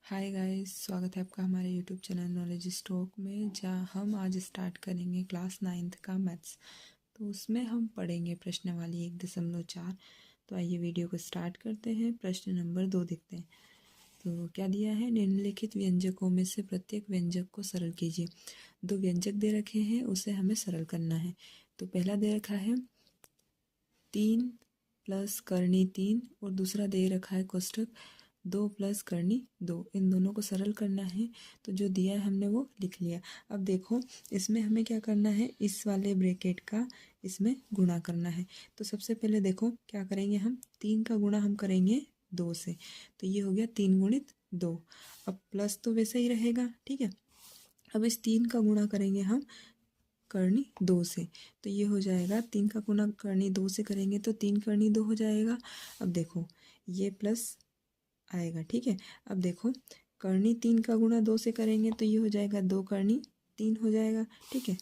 Hi guys, स्वागत है आपका हमारे यूट्यूब चैनल नॉलेज स्टॉक में, जहां हम आज स्टार्ट करेंगे क्लास 9th का मैथ्स। तो उसमें हम पढ़ेंगे प्रश्नावली 1.4। तो आइए वीडियो को स्टार्ट करते हैं। प्रश्न नंबर 2 देखते हैं। तो क्या दिया है, निम्नलिखित व्यंजकों में से प्रत्येक व्यंजक को सरल कीजिए। 2 व्यंजक दे रखे हैं, उसे हमें सरल करना है। तो पहला दे रखा है 3 प्लस करनी 3 और दूसरा दे रखा है कोष्ठक 2 प्लस करनी 2। इन दोनों को सरल करना है। तो जो दिया है हमने वो लिख लिया। अब देखो इसमें हमें क्या करना है, इस वाले ब्रैकेट का इसमें गुणा करना है। तो सबसे पहले देखो क्या करेंगे, हम 3 का गुणा हम करेंगे 2 से। तो ये हो गया 3 गुणित 2। अब प्लस तो वैसे ही रहेगा, ठीक है। अब इस 3 का गुणा करेंगे हम करनी 2 से। तो ये हो जाएगा 3 का गुणा करनी 2 से करेंगे तो 3 करनी 2 हो जाएगा। अब देखो ये प्लस आएगा, ठीक है। अब देखो करनी 3 का गुणा 2 से करेंगे तो ये हो जाएगा 2 करनी 3 हो जाएगा, ठीक है।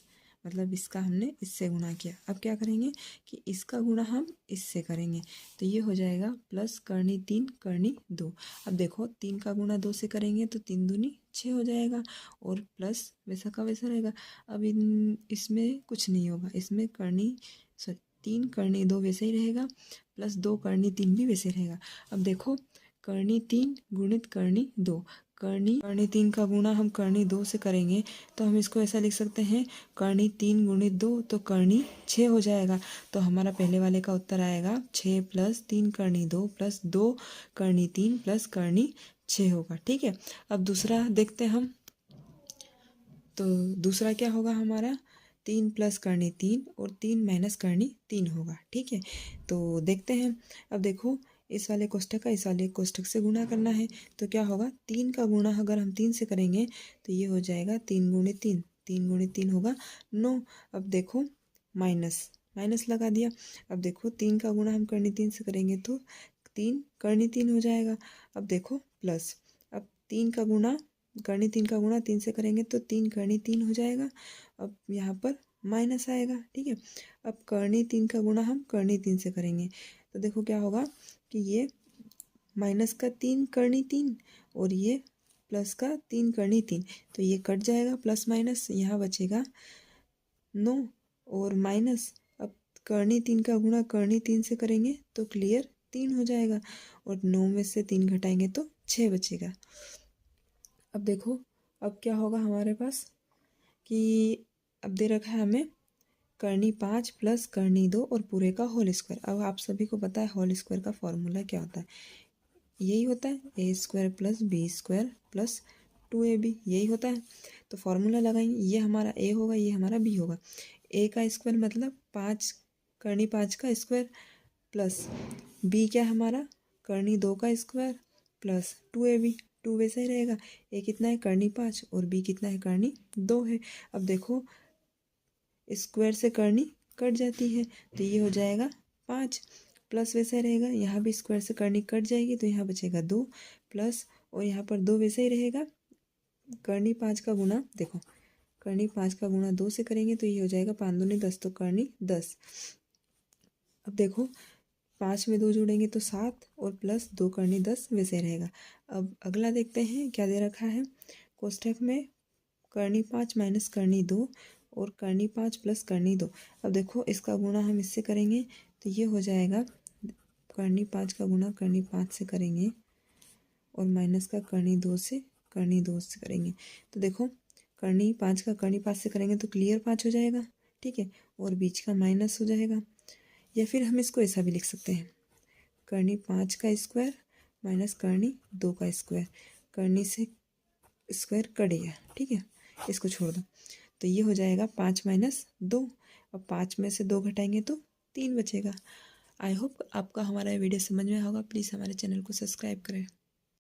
मतलब इसका हमने इससे गुणा किया। अब क्या करेंगे कि इसका गुणा हम इससे करेंगे तो ये हो जाएगा प्लस करनी 3 करनी 2। अब देखो 3 का गुणा 2 से करेंगे तो 3 दूनी 6 हो जाएगा और प्लस वैसा का वैसा रहेगा। अब इसमें कुछ नहीं होगा, इसमें करनी 3 करनी 2 वैसे ही रहेगा, प्लस 2 करनी 3 भी वैसे रहेगा। अब देखो करनी 3 गुणित करनी 2। करनी 3 का गुणा हम करनी 2 से करेंगे तो हम इसको ऐसा लिख सकते हैं, करनी 3 गुणित 2 तो करनी 6 हो जाएगा। तो हमारा पहले वाले का उत्तर आएगा 6 प्लस 3 करनी 2 प्लस 2 करनी 3 प्लस करनी 6 होगा, ठीक है। अब दूसरा देखते हैं हम। तो दूसरा क्या होगा हमारा, 3 प्लस करनी 3 और 3 माइनस करनी 3 होगा, ठीक है। तो देखते हैं। अब देखो इस वाले कोष्ठक का इस वाले कोष्ठक से गुणा करना है। तो क्या होगा, 3 का गुणा अगर हम 3 से करेंगे तो ये हो जाएगा 3 गुणित 3, 3 गुणित 3 होगा 9। अब देखो माइनस माइनस लगा दिया। अब देखो 3 का गुणा हम करनी 3 से करेंगे तो 3 करनी 3 हो जाएगा। अब देखो प्लस, अब 3 का गुणा करनी 3 का गुणा 3 से करेंगे तो 3 करनी 3 हो जाएगा। अब यहाँ पर माइनस आएगा, ठीक है। अब करनी 3 का गुणा हम करनी 3 से करेंगे तो देखो क्या होगा कि ये माइनस का 3 करनी 3 और ये प्लस का 3 करनी 3, तो ये कट जाएगा प्लस माइनस, यहाँ बचेगा 9 और माइनस। अब करनी 3 का गुणा करनी 3 से करेंगे तो क्लियर 3 हो जाएगा और 9 में से 3 घटाएंगे तो 6 बचेगा। अब देखो अब क्या होगा हमारे पास कि अब दे रखा है हमें करनी 5 प्लस करनी 2 और पूरे का होल स्क्वायर। अब आप सभी को पता है होल स्क्वायर का फॉर्मूला क्या होता है, यही होता है A square plus B square plus 2ab, यही होता है। तो फॉर्मूला लगाएंगे, ये हमारा ए होगा, ये हमारा बी होगा। ए का स्क्वायर मतलब 5 करनी 5 का स्क्वायर प्लस बी क्या हमारा करनी 2 का स्क्वायर प्लस 2ab, 2 वैसा ही रहेगा। ए कितना है करनी 5 और बी कितना है करनी 2 है। अब देखो स्क्वायर से करनी कट जाती है तो ये हो जाएगा 5 प्लस वैसा ही रहेगा, यहाँ भी स्क्वायर से करनी कट जाएगी तो यहाँ बचेगा 2 प्लस और यहाँ पर 2 वैसे ही रहेगा। करनी 5 का गुणा देखो करनी 5 का गुणा 2 से करेंगे तो ये हो जाएगा 5 दूनी 10 तो करनी 10। अब देखो 5 में 2 जोड़ेंगे तो 7 और प्लस 2 करनी 10 वैसे रहेगा। अब अगला देखते हैं क्या दे रखा है कोष्ठक में, करनी 5 माइनस करनी 2 और करनी 5 प्लस करनी 2। अब देखो इसका गुणा हम इससे करेंगे तो ये हो जाएगा करनी 5 का गुणा करनी 5 से करेंगे और माइनस का करनी 2 से करेंगे तो देखो करनी 5 का करनी 5 से करेंगे तो क्लियर 5 हो जाएगा, ठीक है, और बीच का माइनस हो जाएगा। या फिर हम इसको ऐसा भी लिख सकते हैं, करनी 5 का स्क्वायर माइनस करनी 2 का स्क्वायर, करनी से स्क्वायर कट गया, ठीक है, इसको छोड़ दो। तो ये हो जाएगा 5 माइनस 2। अब 5 में से 2 घटाएंगे तो 3 बचेगा। आई होप आपका हमारा वीडियो समझ में होगा। प्लीज़ हमारे चैनल को सब्सक्राइब करें।